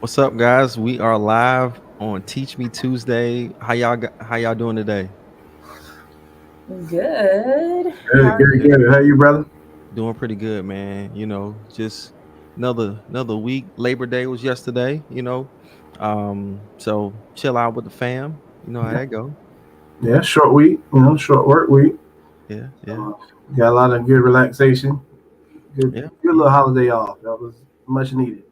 What's up, guys? We are live on Teach Me Tuesday. How y'all doing today? Good. How Good, are good, you? good. How you, brother? Doing pretty good, man. Just another week. Labor Day was yesterday. So chill out with the fam. You know how Yeah, that go. yeah. Short week, short work week. Yeah, yeah, So, got a lot of good relaxation. Good, yeah, good yeah. little holiday off. That was much needed.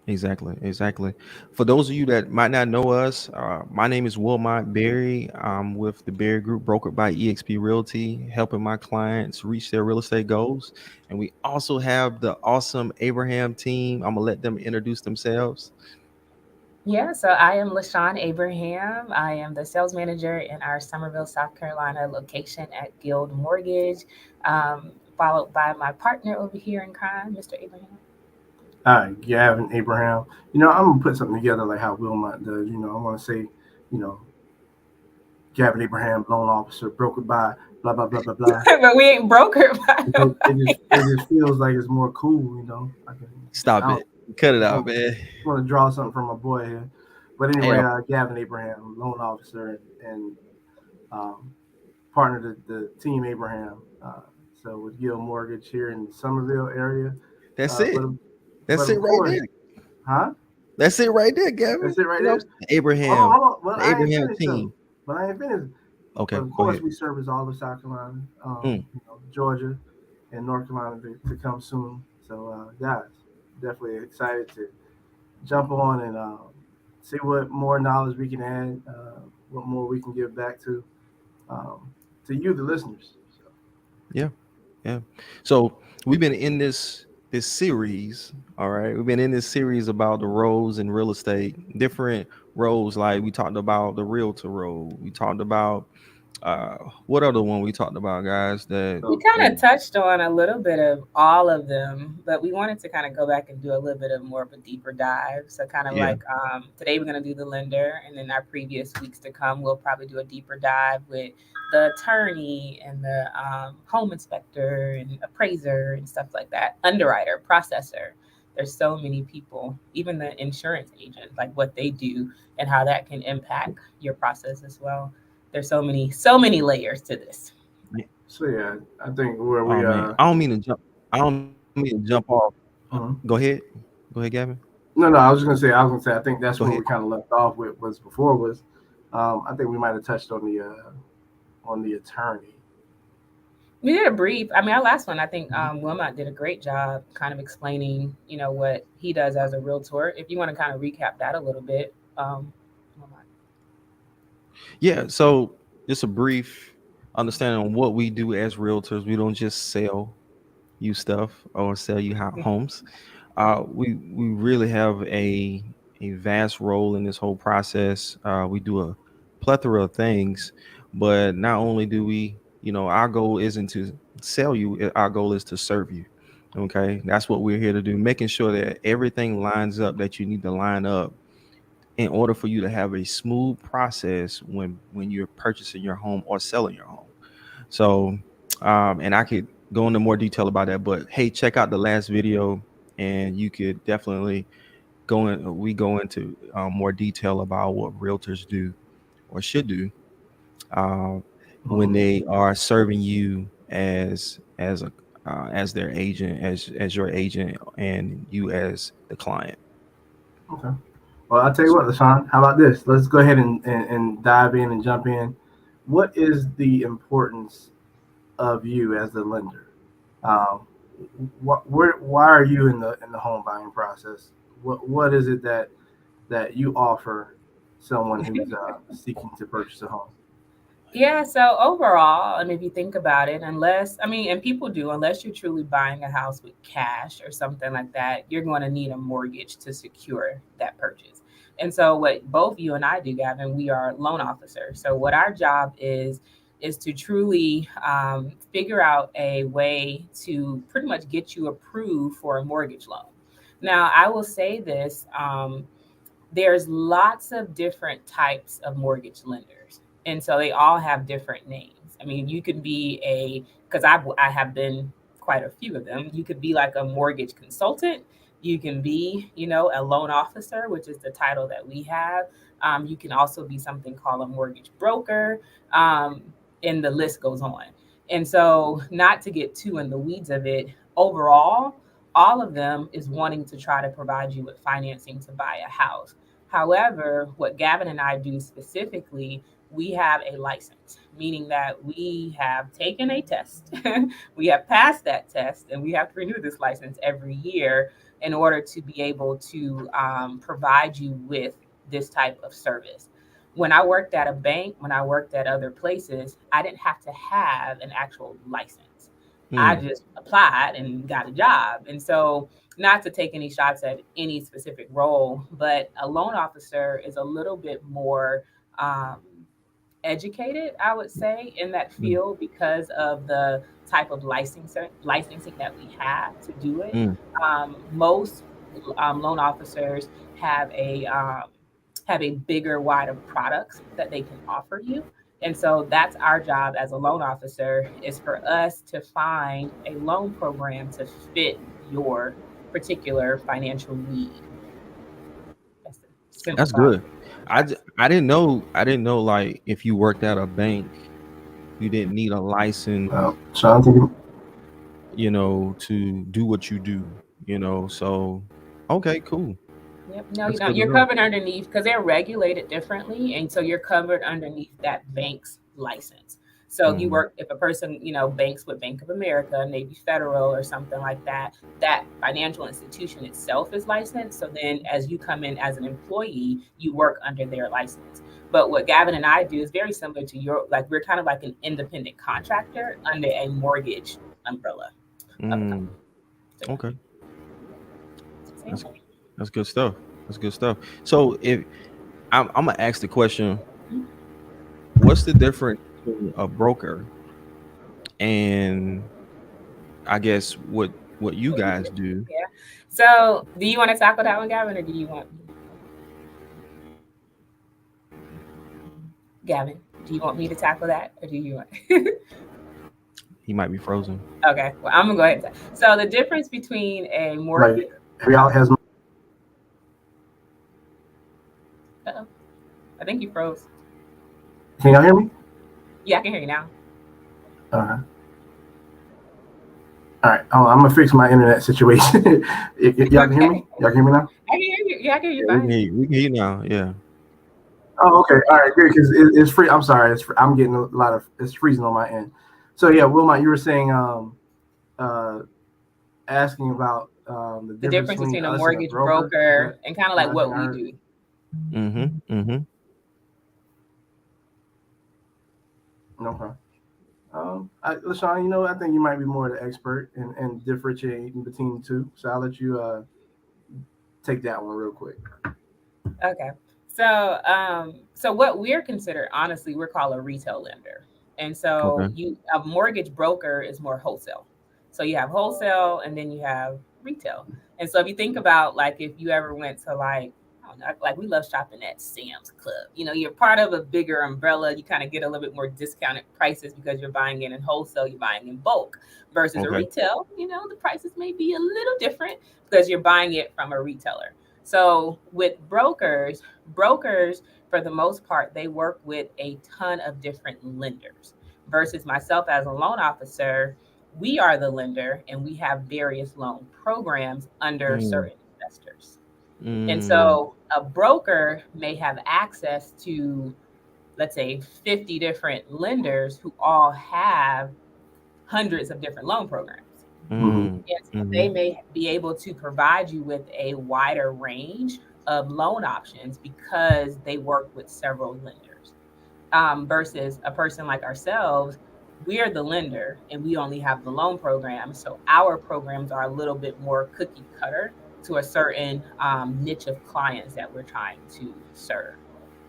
Exactly, exactly. For those of you that might not know us, my name is Wilmot Berry. I'm with the Berry Group, brokered by eXp Realty, helping my clients reach their real estate goals. And we also have the awesome Abraham team. I'm gonna let them introduce themselves. Yeah, so I am LaShawn Abraham. I am the sales manager in our Summerville, South Carolina location at Guild Mortgage, um, followed by my partner over here in crime, Mr. Abraham. Gavin Abraham. I'm gonna put something together like how Wilmot does. I want to say, you know, Gavin Abraham, loan officer, brokered by blah blah blah blah blah. But we ain't broker. It just feels like it's more cool. I Stop don't it. Cut it just out, want, man. just want to draw something from my boy here. But Hey, anyway, Gavin Abraham, loan officer, and um, partner to the team Abraham. So with Guild Mortgage here in the Somerville area. that's But it. but That's it of right course, there. huh? That's it right there, Gavin. That's it right You know, there. Hold on, Abraham, hold on. Well, the I ain't Abraham finished though. team. But I ain't finished. But Okay, of go course, ahead. we service all of South Carolina, Mm, Georgia, and North Carolina to come soon. So, guys, definitely excited to jump on and see what more knowledge we can add, what more we can give back um, to you, the listeners. So, yeah. Yeah. So we've been in this series, all right. We've been in this series about the roles in real estate, different roles. Like we talked about the realtor role. We talked about uh what other one we talked about, guys? We so kind of touched on a little bit of all of them, but we wanted to kind of go back and do a little bit of more of a deeper dive. So, kind of Yeah, like today, we're going to do the lender, and then our previous weeks to come, we'll probably do a deeper dive with the attorney and the home inspector and appraiser and stuff like that, underwriter, processor. There's so many people, even the insurance agent, like what they do and how that can impact your process as well. There's so many layers to this. yeah. so yeah, I think where Oh we man, I don't mean to jump. I don't mean to jump off. mhm. Go ahead. Go ahead, Gavin. No, I was gonna say, I think Go that's where ahead. we kind of left off with was before was, I think we might have touched on the attorney. We did a brief. I mean, our last one, I think Wilmot did a great job kind of explaining, what he does as a realtor. If you want to kind of recap that a little bit, Wilmot. Yeah. So just a brief understanding on what we do as realtors. We don't just sell you stuff or sell you homes. We really have a vast role in this whole process. We do a plethora of things, but not only do we, our goal isn't to sell you. Our goal is to serve you. Okay, that's what we're here to do, making sure that everything lines up that you need to line up in order for you to have a smooth process when you're purchasing your home or selling your home. So, and I could go into more detail about that, but hey, check out the last video, and you could definitely go in. We go into more detail about what realtors do or should do uh, when Mhm. they are serving you as their agent, as your agent, and you as the client. Okay. Well, I'll tell you what, Lashawn. How about this? Let's go ahead and dive in and jump in. What is the importance of you as the lender? Um, why are you in the home buying process? What is it that you offer someone who's seeking to purchase a home? Yeah, so overall, I mean, if you think about it, and people do, unless you're truly buying a house with cash or something like that, you're going to need a mortgage to secure that purchase. And so, what both you and I do, Gavin, we are loan officers. So, what our job is to truly figure out a way to pretty much get you approved for a mortgage loan. Now, I will say this. There's lots of different types of mortgage lenders, and so they all have different names. I mean, you could be because I have been quite a few of them. You could be like a mortgage consultant, You can be, a loan officer, which is the title that we have. You can also be something called a mortgage broker, um, and the list goes on. And so, not to get too in the weeds of it, overall, all of them is wanting to try to provide you with financing to buy a house. However, what Gavin and I do specifically, we have a license, meaning that we have taken a test, we have passed that test, and we have to renew this license every year in order to be able to provide you with this type of service. When I worked at a bank, when I worked at other places, I didn't have to have an actual license. I Mm, just applied and got a job. And so, not to take any shots at any specific role, but a loan officer is a little bit more um, educated, I would say, in that mm, field because of the type of licensing that we have to do it. mm. Most loan officers have a bigger, wider products that they can offer you. And so that's our job as a loan officer, is for us to find a loan program to fit your particular financial need. That's the That's simplified. good. I didn't know like if you worked at a bank, you didn't need a license, Sean, take it. to do what you do. So okay, cool. Yep. No, you That's don't. good to You're know. covered underneath because they're regulated differently, and so you're covered underneath that bank's license. So you Hmm. work if a person, banks with Bank of America, Navy Federal, or something like that. That financial institution itself is licensed. So then, as you come in as an employee, you work under their license. But what Gavin and I do is very similar to your. Like, we're kind of like an independent contractor under a mortgage umbrella of a Mm, company. So yeah, okay, it's the same that's thing. that's good stuff. That's good stuff. So if I'm gonna ask the question, Mhm. what's the difference between a broker and I guess what you What you guys do. do? Yeah. So, do you want to tackle that one, Gavin, or do you want Gavin? Do you want me to tackle that, or do you want? He might be frozen. Okay. Well, I'm gonna go ahead. So, the difference between a Like, mortgage. if y'all has. Uh-oh, I think you froze. Can y'all hear me? Yeah, I can hear you now. Okay. All right. Oh, I'm gonna fix my internet situation. Y'all can hear me? Okay. Y'all can hear me now? I can hear you. Yeah, I can hear you Yeah, we can fine. hear you. We can hear you now. Yeah. Oh, okay. All right, good. Because it's free. I'm sorry. I'm getting a lot of. It's freezing on my end. So yeah, Wilmot, you were saying, uh, asking about the The difference difference between between a us and a mortgage broker. Is that broker and kind of the like last thing what I we heard? do. Mm-hmm. Mm-hmm. Okay. LaShawn, I think you might be more the expert and differentiating between the two. So I'll let you take that one real quick. Okay. So what we're considered, honestly, we're called a retail lender. And so Okay. a mortgage broker is more wholesale. So you have wholesale and then you have retail. And so if you think about, like, if you ever went to, like, I don't know, like, we love shopping at Sam's Club. You're part of a bigger umbrella. You kind of get a little bit more discounted prices because you're buying it in wholesale, you're buying in bulk versus a Okay. retail. The prices may be a little different because you're buying it from a retailer. So with brokers for the most part, they work with a ton of different lenders. Versus myself as a loan officer, we are the lender and we have various loan programs under Mm, certain investors. And mm, so a broker may have access to, let's say, 50 different lenders who all have hundreds of different loan programs. Mm-hmm. mm, And so they mm, may be able to provide you with a wider range of loan options because they work with several lenders. Versus a person like ourselves, we're the lender and we only have the loan program. So our programs are a little bit more cookie cutter to a certain niche of clients that we're trying to serve.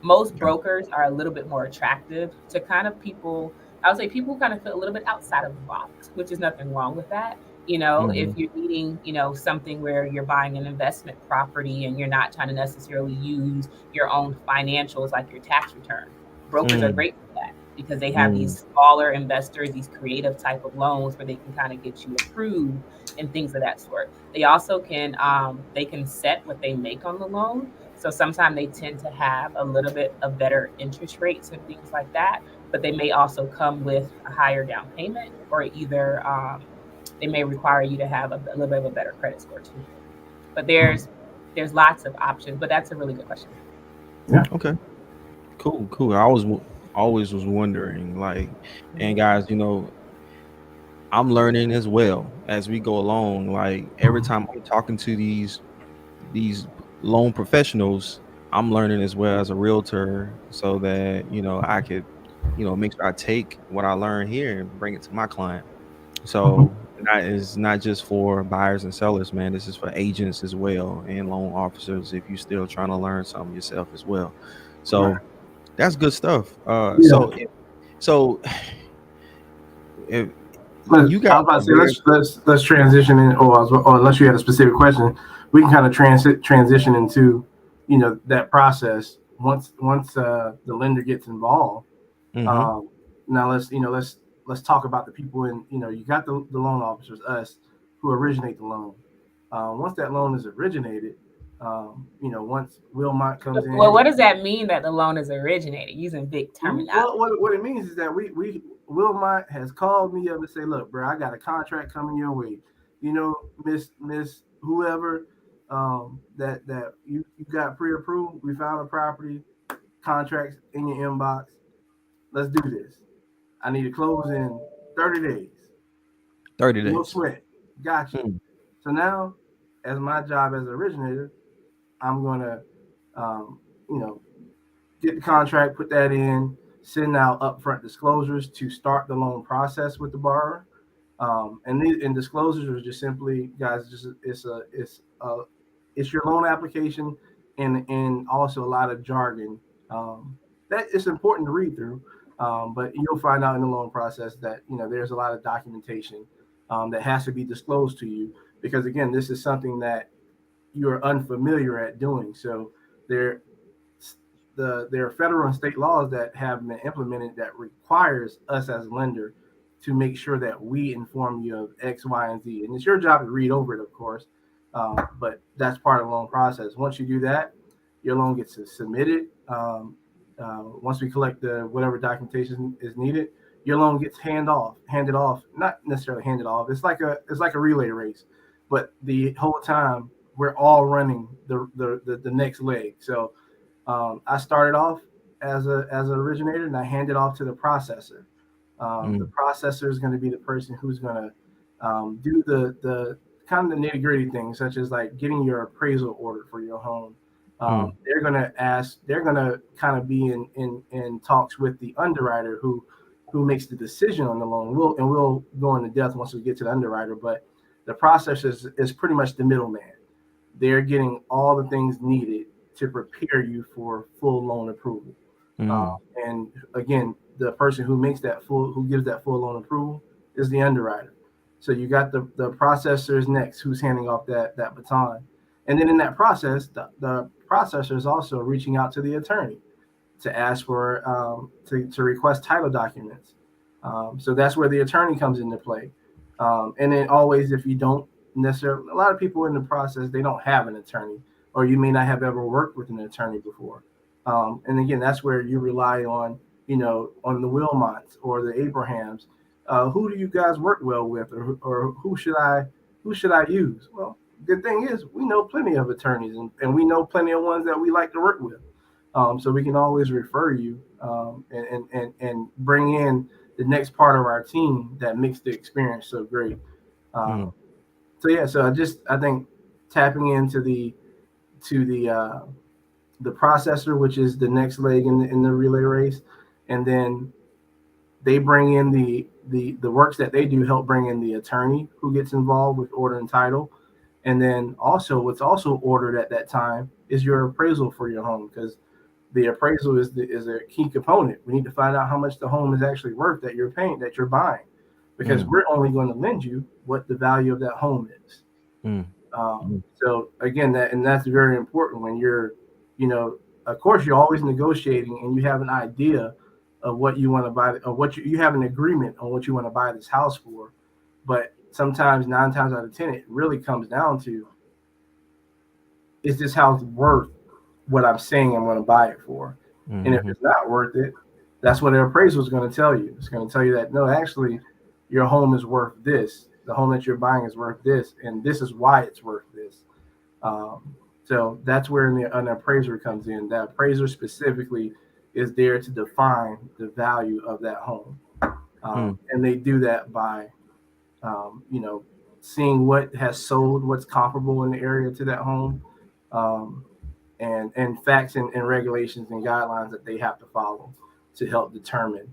Most okay. brokers are a little bit more attractive to kind of people. I would say people who kind of feel a little bit outside of the box, which is nothing wrong with that. If Mm-hmm. you're needing, something where you're buying an investment property and you're not trying to necessarily use your own financials like your tax return, brokers are Mm, great for that. because they have these smaller investors, these creative type of loans where they can kind of get you approved and things of that sort. They also they can set what they make on the loan. So sometimes they tend to have a little bit of better interest rates and things like that, but they may also come with a higher down payment, or either they may require you to have a little bit of a better credit score too. But there's lots of options, but that's a really good question. Okay. Cool. Always was wondering, like, and guys, I'm learning as well as we go along. Like every time I'm talking to these loan professionals, I'm learning as well as a realtor, so that I could make sure I take what I learn here and bring it to my client. So that is not just for buyers and sellers, man. This is for agents as well and loan officers if you're still trying to learn something yourself as well. So that's good stuff. So if you I got was about to say, let's transition in, or unless you had a specific question, we can kind of transition into, that process once the lender gets involved. Now let's talk about the people you got the loan officers, us, who originate the loan. Once that loan is originated, once Wilmot comes in. Well, what does that mean that the loan is originated? Using big terminology. Well, what it means is that Wilmot has called me up and say, look, bro, I got a contract coming your way. Miss whoever, that you got pre-approved. We found a property, contracts in your inbox. Let's do this. I need to close in 30 days. 30 days. No sweat. Gotcha. So now, as my job as an originator, I'm going to, get the contract, put that in, send out upfront disclosures to start the loan process with the borrower. And disclosures are just simply, guys, it's your loan application and also a lot of jargon that it's important to read through. But you'll find out in the loan process that there's a lot of documentation that has to be disclosed to you, because again, this is something that you're unfamiliar at doing. So there are federal and state laws that have been implemented that requires us as a lender to make sure that we inform you of X, Y, and Z. And it's your job to read over it, of course, but that's part of the loan process. Once you do that, your loan gets submitted. Once we collect whatever documentation is needed, your loan gets handed off, not necessarily handed off. It's like a relay race, but the whole time we're all running the next leg. So I started off as an originator, and I hand it off to the processor. The processor is going to be the person who's going to do the kind of the nitty-gritty things, such as like getting your appraisal order for your home. They're going to kind of be in talks with the underwriter who makes the decision on the loan. We'll go into depth once we get to the underwriter, but the processor is pretty much the middleman. They're getting all the things needed to prepare you for full loan approval. And again, the person who gives that full loan approval is the underwriter. So you got the processors next, who's handing off that baton. And then in that process, the processor is also reaching out to the attorney to ask for to request title documents. So that's where the attorney comes into play. And then always, if you don't necessarily, a lot of people in the process, they don't have an attorney, or you may not have ever worked with an attorney before. And again, that's where you rely on the Wilmots or the Abrahams. Who do you guys work well with, or who should I use? Well, the thing is, we know plenty of attorneys, and we know plenty of ones that we like to work with. So we can always refer you and bring in the next part of our team that makes the experience so great. So I think tapping into the processor, which is the next leg in the relay race, and then they bring in the works that they do, help bring in the attorney who gets involved with order and title. And then also what's also ordered at that time is your appraisal for your home, because the appraisal is a key component. We need to find out how much the home is actually worth that you're buying, because we're only going to lend you what the value of that home is. So again, that's very important when you're, of course, you're always negotiating and you have an idea of what you want to buy, or what you have an agreement on what you want to buy this house for. But sometimes 9 times out of 10, it really comes down to, is this house worth what I'm saying I'm going to buy it for? And if it's not worth it, that's what an appraisal is going to tell you. It's going to tell you that, no, actually, your home is worth this. The home that you're buying is worth this, and this is why it's worth this. So that's where an appraiser comes in. That appraiser specifically is there to define the value of that home. And they do that by, seeing what has sold, what's comparable in the area to that home, and facts and regulations and guidelines that they have to follow to help determine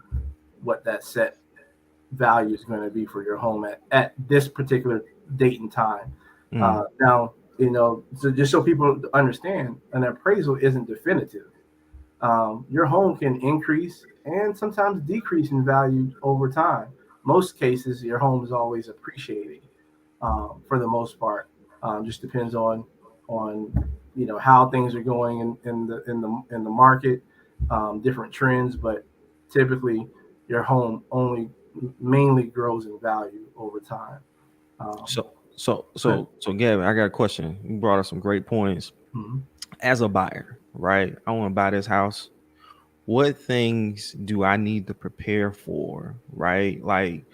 what that set value is going to be for your home at this particular date and time. Now, so just so people understand, an appraisal isn't definitive. Your home can increase and sometimes decrease in value over time. Most cases, your home is always appreciating, for the most part. Just depends on how things are going in the market, different trends, but typically your home only mainly grows in value over time. So Gavin, I got a question. You brought up some great points. As a buyer, right? I want to buy this house. What things do I need to prepare for, right? Like,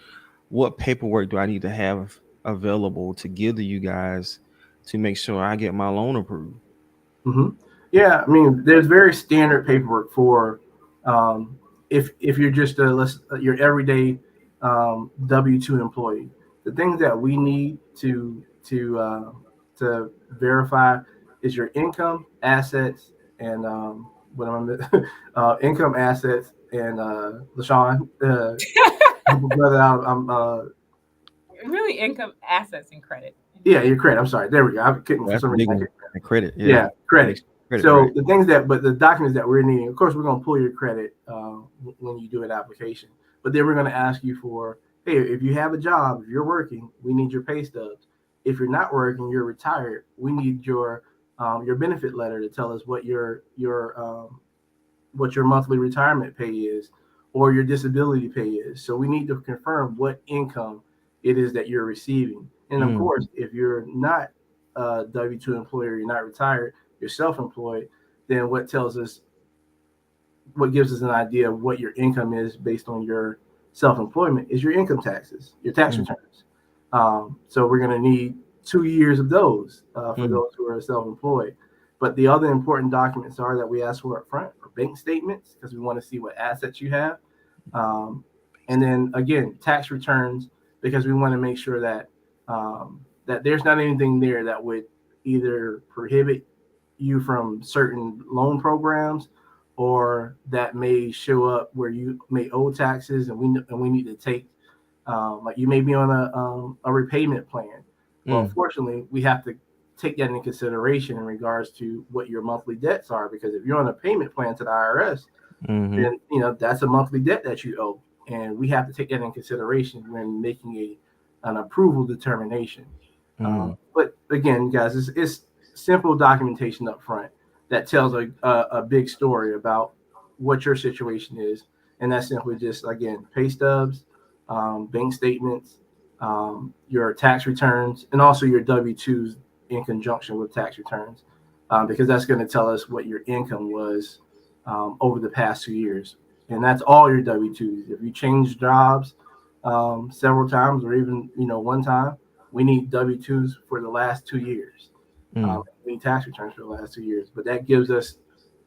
what paperwork do I need to have available to give to you guys to make sure I get my loan approved? Yeah, I mean, there's very standard paperwork for if you're just your everyday W-2 employee. The things that we need to verify is your income, assets, and income, assets, and LaShawn, brother, I'm really income, assets, and credit. Yeah, your credit. I'm sorry. There we go. I couldn't for some reason. Credit. Yeah, credit. So right. The things but the documents that we're needing, of course, we're going to pull your credit when you do an application. But then we're going to ask you for, hey, if you have a job, if you're working, we need your pay stubs. If you're not working, you're retired, we need your benefit letter to tell us what your monthly retirement pay is, or your disability pay is. So we need to confirm what income it is that you're receiving. And of course, if you're not a W-2 employer, you're not retired, you're self-employed, then what gives us an idea of what your income is based on your self-employment is your income taxes, your tax returns. So we're going to need 2 years of those for those who are self-employed. But the other important documents are that we ask for up front are bank statements, because we want to see what assets you have. And then again, tax returns, because we want to make sure that that there's not anything there that would either prohibit you from certain loan programs, or that may show up where you may owe taxes, and we need to take like you may be on a repayment plan. Well, unfortunately, we have to take that into consideration in regards to what your monthly debts are, because if you're on a payment plan to the IRS, then that's a monthly debt that you owe, and we have to take that in consideration when making an approval determination. But again, guys, it's simple documentation up front that tells a big story about what your situation is, and that's simply just, again, pay stubs, bank statements, your tax returns, and also your W-2s in conjunction with tax returns, because that's going to tell us what your income was over the past 2 years. And that's all your W-2s. If you change jobs several times, or even one time, we need W-2s for the last 2 years. We need tax returns for the last 2 years. But that gives us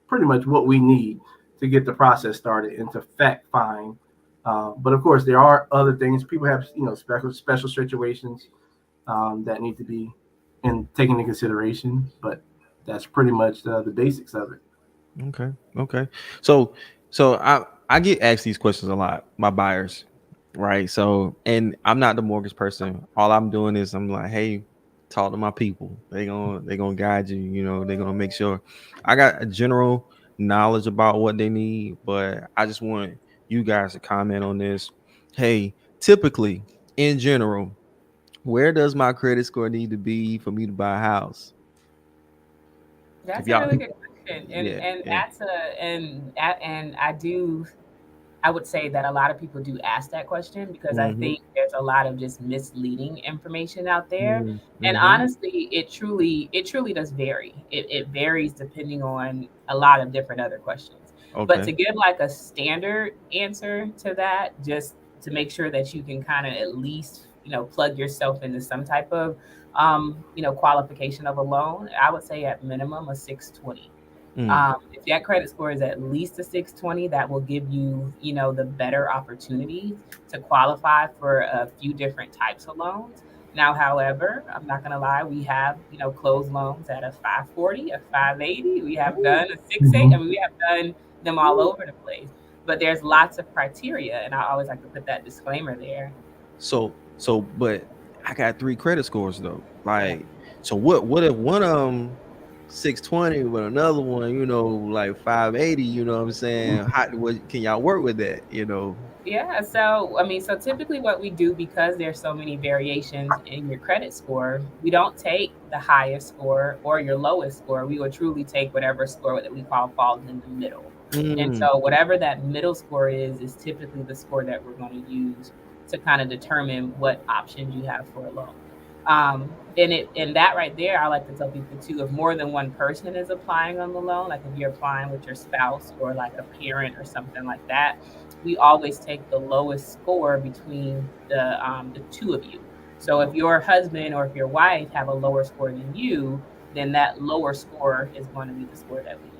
pretty much what we need to get the process started and to fact find. But of course, there are other things. People have special situations that need to be taken into consideration. But that's pretty much the basics of it. Okay. So I get asked these questions a lot by buyers, right? So, and I'm not the mortgage person. All I'm doing is I'm like, hey, talk to my people. They gonna guide you. They're gonna make sure. I got a general knowledge about what they need, but I just want you guys to comment on this. Hey, typically, in general, where does my credit score need to be for me to buy a house? That's a really good question, and I do I would say that a lot of people do ask that question because I Mm-hmm. think there's a lot of just misleading information out there. And Mm-hmm. honestly, it truly does vary. It varies depending on a lot of different other questions. But to Okay. give like a standard answer to that, just to make sure that you can kind of at least, plug yourself into some type of qualification of a loan, I would say at minimum a 620. Mm. If that credit score is at least a 620, that will give you, the better opportunities to qualify for a few different types of loans. Now, however, I'm not going to lie, we have, closed loans at a 540, a 580. We have done a 68. I Mm-hmm. mean, we have done them all over the place. But there's lots of criteria, and I always like to put that disclaimer there. But I got three credit scores though. Yeah. Like, so what if one of them 620 with another one, like 580, you know what I'm saying? What can y'all work with that, Yeah, so I mean, so typically what we do, because there's so many variations in your credit score, we don't take the highest score or your lowest score. We would truly take whatever score that we call falls in the middle. And Mm, so whatever that middle score is typically the score that we're going to use to kind of determine what options you have for a loan. And that right there, I like to tell people too, if more than one person is applying on the loan, like if you're applying with your spouse or like a parent or something like that, we always take the lowest score between the two of you. So if your husband or if your wife have a lower score than you, then that lower score is going to be the score that we use.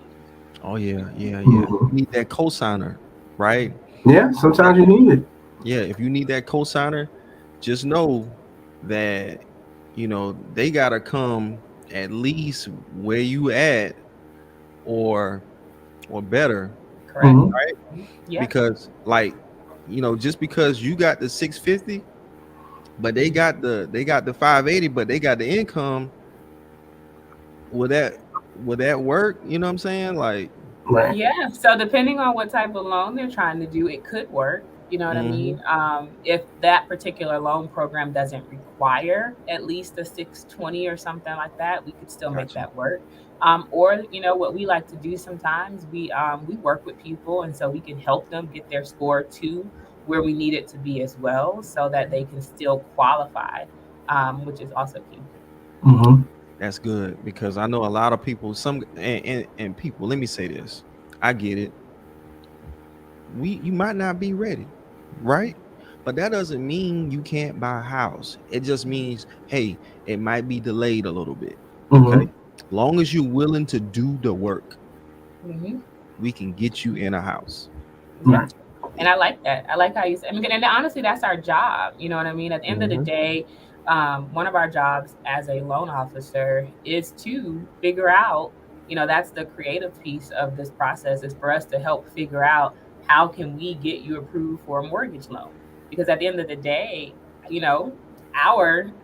oh yeah, yeah, yeah. Mm-hmm. You need that cosigner, right? Yeah, That, sometimes you need it. yeah, if you need that cosigner, just know that they gotta come at least where you at or better, Correct. Mm-hmm. right? Yeah. Because like, just because you got the 650, but they got the 580, but they got the income, will that work? You know what I'm saying? Like, Right. Yeah. So depending on what type of loan they're trying to do, it could work. You know what I mm-hmm, mean? If that particular loan program doesn't require at least a 620 or something like that, we could still make gotcha. that work. Or what we like to do sometimes, we work with people, and so we can help them get their score to where we need it to be as well, so that they can still qualify, which is also key. Mm-hmm. That's good because I know a lot of people, some and people, let me say this. I get it. You might not be ready, right? But that doesn't mean you can't buy a house. It just means, hey, it might be delayed a little bit. Okay. Mm-hmm. Long as you're willing to do the work, Hmm. we can get you in a house. Yeah. Right. And I like that. I like how you said, I mean, and honestly, that's our job. You know what I mean? At the end of the Mm-hmm. day, one of our jobs as a loan officer is to figure out, that's the creative piece of this process, is for us to help figure out how can we get you approved for a mortgage loan? Because at the end of the day, you know,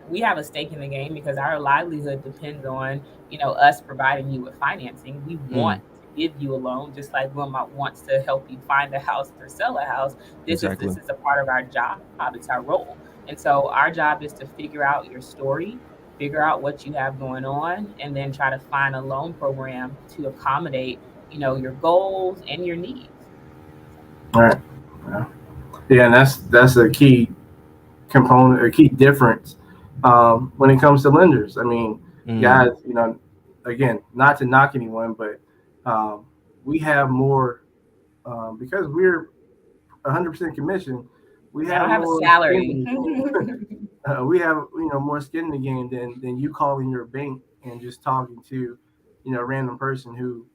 we have a stake in the game because our livelihood depends on, us providing you with financing. We want Mm, to give you a loan, just like Wilmot wants to help you find a house or sell a house. This exactly. is a part of our job. It's our role. And so our job is to figure out your story, figure out what you have going on, and then try to find a loan program to accommodate, your goals and your needs. Right. Yeah. Yeah, and that's a key component, a key difference when it comes to lenders. I mean, Mm, guys, again, not to knock anyone, but um, we have more because we're 100% commission. We I have don't have a more skin salary. in the game. We have more skin in the game than you calling your bank and just talking to a random person who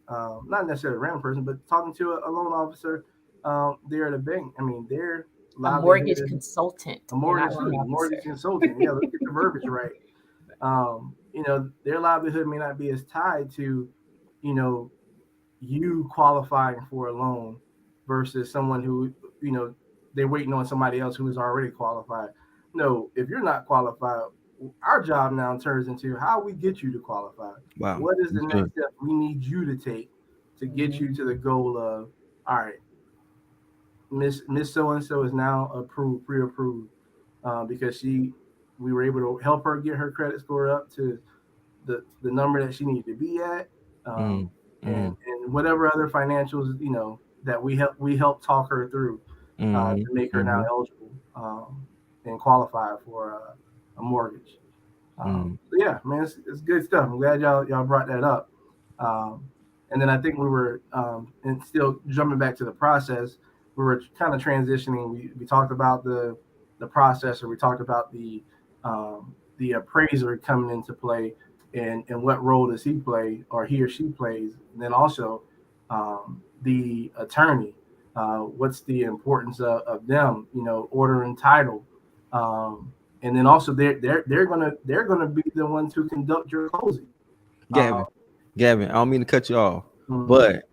not necessarily a random person, but talking to a loan officer there at a bank. I mean, their A livelihood mortgage is consultant a and not mortgage, loan excuse me, officer. mortgage consultant. Yeah, let's get the verbiage right. Their livelihood may not be as tied to, you know, you qualifying for a loan versus someone who, you know, they're waiting on somebody else who is already qualified. No, if you're not qualified, our job now turns into how we get you to qualify. wow. What is the That's next good. step we need you to take to get Hmm. you to the goal of, all right, Miss So and So is now approved, pre-approved, because we were able to help her get her credit score up to the number that she needed to be at, um, Mm, and mm, whatever other financials that we help talk her through. to make her now eligible and qualify for a mortgage. So yeah, man, it's good stuff. I'm glad y'all brought that up. And then I think we were, and still jumping back to the process, we were kind of transitioning. We talked about the process, or we talked about the appraiser coming into play, and what role does he play, or he or she plays. And then also the attorney, what's the importance of them, ordering title. And then also they're gonna be the ones who conduct your closing. Gavin, I don't mean to cut you off, but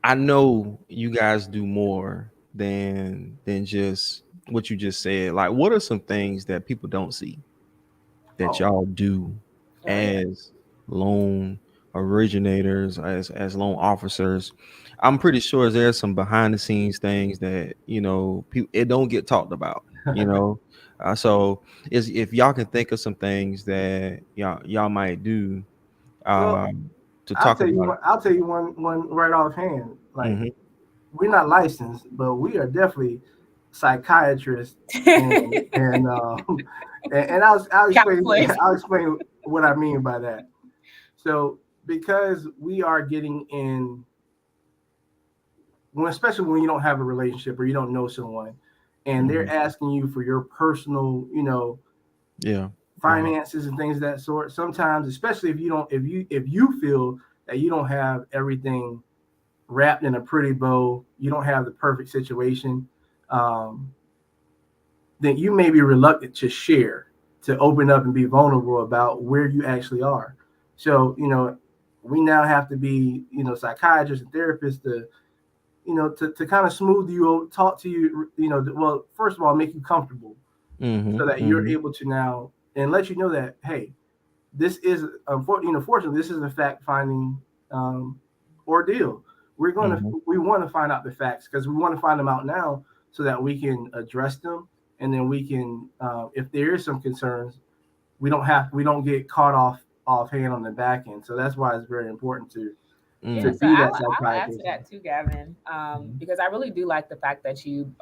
I know you guys do more than just what you just said. Like, what are some things that people don't see that y'all do as loan originators, as loan officers? I'm pretty sure there's some behind the scenes things that it don't get talked about. So if y'all can think of some things that y'all might do to talk about. I'll tell you one right offhand. Like, we're not licensed, but we are definitely psychiatrists, and I'll explain what I mean by that. So because we are getting in, especially when you don't have a relationship or you don't know someone, and they're asking you for your personal, finances and things of that sort. Sometimes, especially if you feel that you don't have everything wrapped in a pretty bow, you don't have the perfect situation, then you may be reluctant to share, to open up and be vulnerable about where you actually are. So, we now have to be, psychiatrists and therapists to kind of smooth you, talk to you, well, first of all, make you comfortable, so that you're able to now, and let you know that, hey, this is, unfortunately, this is a fact-finding ordeal. We want to find out the facts, because we want to find them out now so that we can address them, and then we can, if there is some concerns, we don't get caught offhand on the back end. So that's why it's very important to be that psychiatrist. I'll add to that too, Gavin, because I really do like the fact that you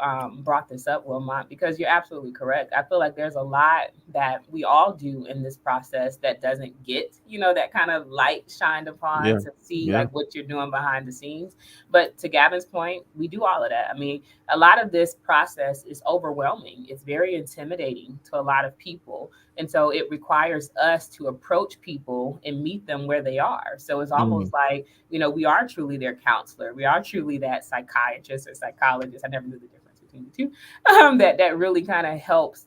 brought this up, Wilmot, because you're absolutely correct. I feel like there's a lot that we all do in this process that doesn't get, that kind of light shined upon to see like what you're doing behind the scenes. But to Gavin's point, we do all of that. I mean, a lot of this process is overwhelming. It's very intimidating to a lot of people. And so it requires us to approach people and meet them where they are. So it's almost like, we are truly their counselor. We are truly that psychiatrist or psychologist. I never knew the difference between the two. That really kind of helps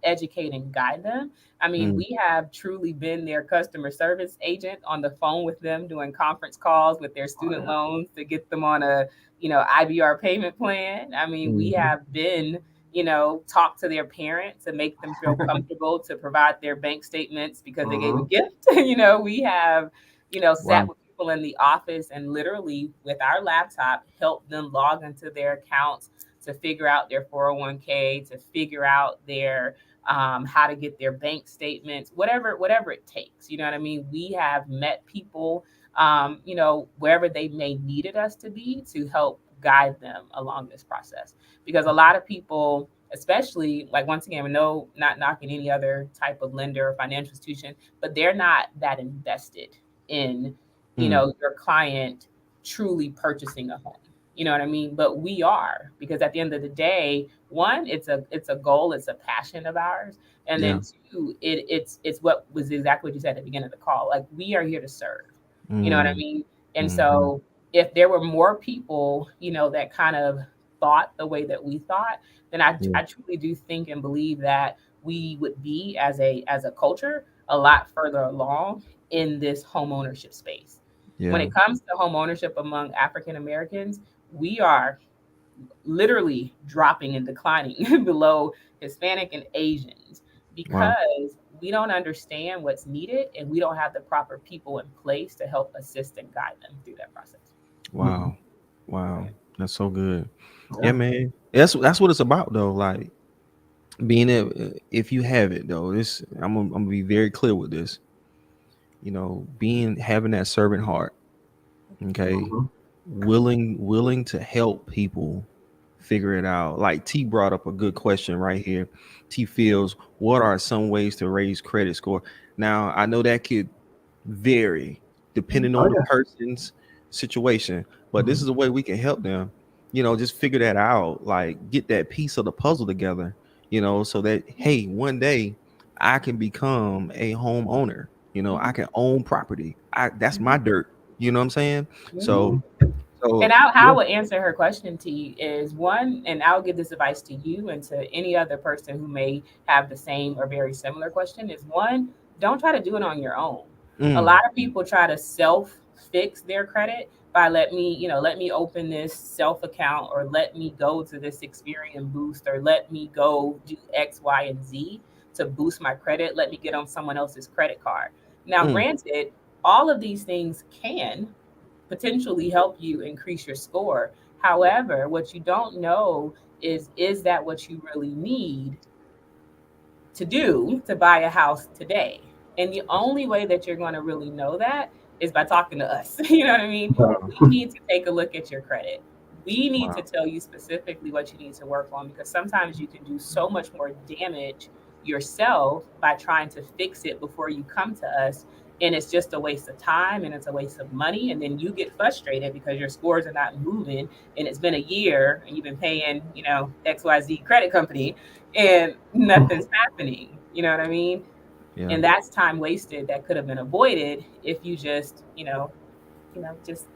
educate and guide them. I mean, we have truly been their customer service agent on the phone with them, doing conference calls with their student loans to get them on a, IBR payment plan. I mean, we have been, talk to their parents and make them feel comfortable to provide their bank statements because they gave a gift. We have, sat with people in the office and literally with our laptop help them log into their accounts to figure out their 401k, to figure out their how to get their bank statements, whatever it takes. You know what I mean? We have met people, wherever they may needed us to be, to help guide them along this process. Because a lot of people, especially, like, once again, not knocking any other type of lender or financial institution, but they're not that invested in, your client truly purchasing a home. You know what I mean? But we are, because at the end of the day, one, it's a goal, it's a passion of ours. And then two, it's what was exactly what you said at the beginning of the call. Like, we are here to serve. You know what I mean? And so if there were more people, that kind of thought the way that we thought, then I truly do think and believe that we would be, as a culture, a lot further along in this home ownership space. When it comes to home ownership among African Americans, we are literally dropping and declining below Hispanic and Asians, because we don't understand what's needed and we don't have the proper people in place to help assist and guide them through that process. Wow. That's so good. Yeah, man. That's what it's about, though. Like, being if you have it, though, this, I'm gonna be very clear with this. Having that servant heart, okay, willing to help people figure it out. Like T brought up a good question right here. T feels, what are some ways to raise credit score? Now, I know that could vary depending Oh on the yeah. person's situation, but this Mhm. is a way we can help them. Just figure that out, like get that piece of the puzzle together, so that hey, one day I can become a homeowner. I can own property. That's my dirt. You know what I'm saying? So, Mhm. And so how I yeah. would answer her question, T, is one, and I'll give this advice to you and to any other person who may have the same or very similar question, is one, don't try to do it on your own. A Mm, lot of people try to self fix their credit by let me open this self account, or let me go to this Experian boost, or let me go do X, Y, and Z to boost my credit. Let me get on someone else's credit card. Now, mm, granted, all of these things can potentially help you increase your score. However, what you don't know is that what you really need to do to buy a house today? And the only way that you're going to really know that is by talking to us. You know what I mean? So, We need to take a look at your credit. We need to wow. tell you specifically what you need to work on, because sometimes you can do so much more damage yourself by trying to fix it before you come to us. And it's just a waste of time and it's a waste of money. And then you get frustrated because your scores are not moving and it's been a year and you've been paying, XYZ credit company and nothing's happening. You know what I mean? Yeah, And that's time wasted that could have been avoided if you just, just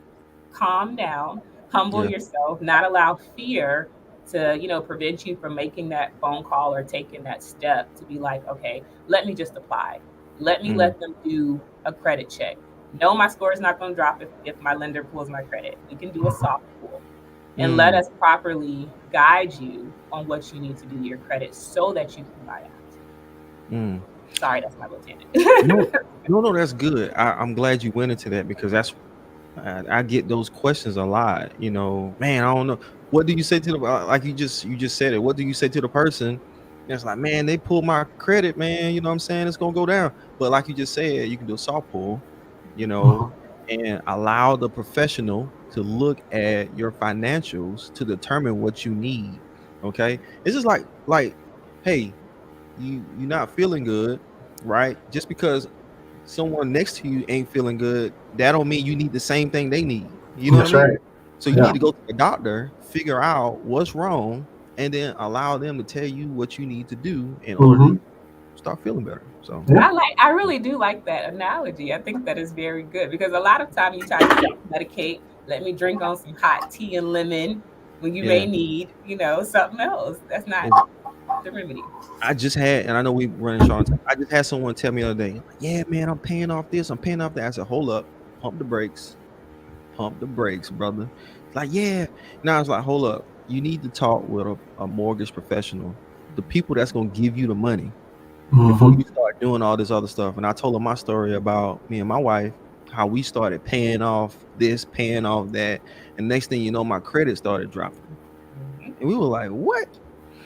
calm down, humble yeah. yourself, not allow fear to, prevent you from making that phone call or taking that step to be like, okay, let me just apply. Let me Mm, let them do a credit check. No, my score is not going to drop if my lender pulls my credit. We can do a soft pull and let mm, us properly guide you on what you need to do to your credit so that you can buy a house. mm. Sorry, that's my little tangent. No, no, no, that's good. I'm glad you went into that because I get those questions a lot. Man, I don't know. What do you say to the like you just said it? What do you say to the person that's like, man, they pulled my credit, man. You know what I'm saying? It's gonna go down. But like you just said, you can do a soft pull, you know, mhm. and allow the professional to look at your financials to determine what you need. Okay, it's just like, hey, you're not feeling good, right? Just because someone next to you ain't feeling good, that don't mean you need the same thing they need. You know what I That's mean? right. So you Yeah. need to go to the doctor, figure out what's wrong, and then allow them to tell you what you need to do in order to Hmm. start feeling better. So Yeah. I really do like that analogy. I think that is very good because a lot of time you try to self-medicate. Let me drink on some hot tea and lemon when you may yeah, need, something else. That's not and the remedy. I just had, and I know we running short on time. I just had someone tell me the other day, like, yeah, man, I'm paying off this, I'm paying off that. I said, hold up, pump the brakes, brother. It's like, yeah. Now it's like, hold up. You need to talk with a mortgage professional, the people that's gonna give you the money before Hmm. you start doing all this other stuff. And I told her my story about me and my wife, how we started paying off this, paying off that, and next thing you know, my credit started dropping, Mhm, and we were like, what?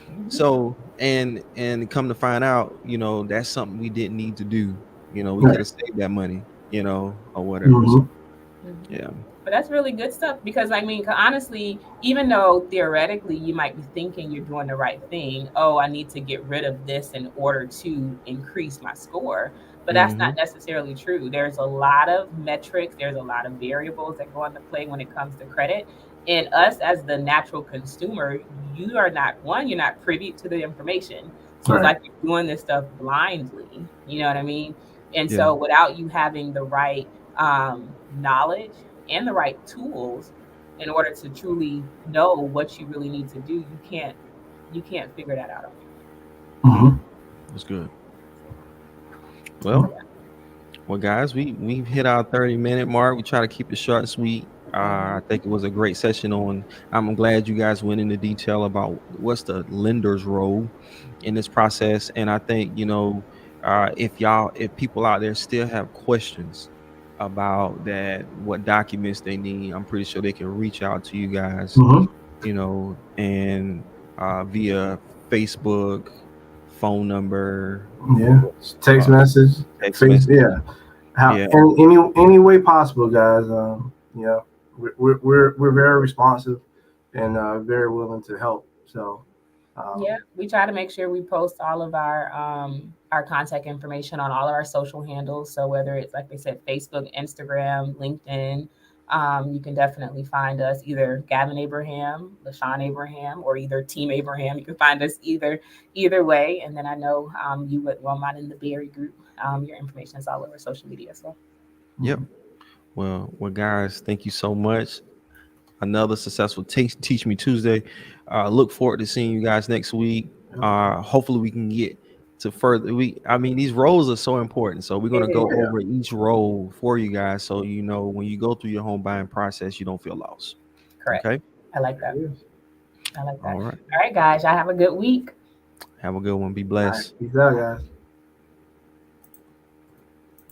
mhm, So and come to find out, that's something we didn't need to do. We could Right. have saved that money, or whatever. So Hmm. mhm. yeah. But that's really good stuff because I mean, honestly, even though theoretically you might be thinking you're doing the right thing, oh, I need to get rid of this in order to increase my score. But that's not Hmm. necessarily true. There's a lot of metrics, there's a lot of variables that go into play when it comes to credit. And us as the natural consumer, you're not privy to the information. So it's Right. like you're doing this stuff blindly. You know what I mean? And Yeah. so without you having the right knowledge and the right tools in order to truly know what you really need to do, you can't figure that out on Mm, Hmm. that's good. your Well, own. well, guys, we've hit our 30-minute mark. We try to keep it short and sweet. I think it was a great session on. I'm glad you guys went into detail about what's the lender's role in this process. And I think, if people out there still have questions about that, what documents they need, I'm pretty sure they can reach out to you guys, Hmm. and via Facebook, phone number, Yeah. Text uh, message, text face. message. Yeah. How Yeah. any way possible, guys. Yeah. We're very responsive, and very willing to help. So Yeah, we try to make sure we post all of our contact information on all of our social handles. So whether it's like they said, Facebook, Instagram, LinkedIn, you can definitely find us either Gavin Abraham, LaShawn Abraham, or either Team Abraham. You can find us either way. And then I know you with Wilmot in the Berry group. Your information is all over social media as well. Yep. Well, guys, thank you so much. Another successful Teach Me Tuesday. Look forward to seeing you guys next week. Hopefully we can get to further. These roles are so important. So we're gonna go over each role for you guys, so you know when you go through your home buying process, you don't feel lost. Correct. Okay. I like that. I like that. All right. All right, guys. Y'all have a good week. Have a good one. Be blessed. Peace out, guys.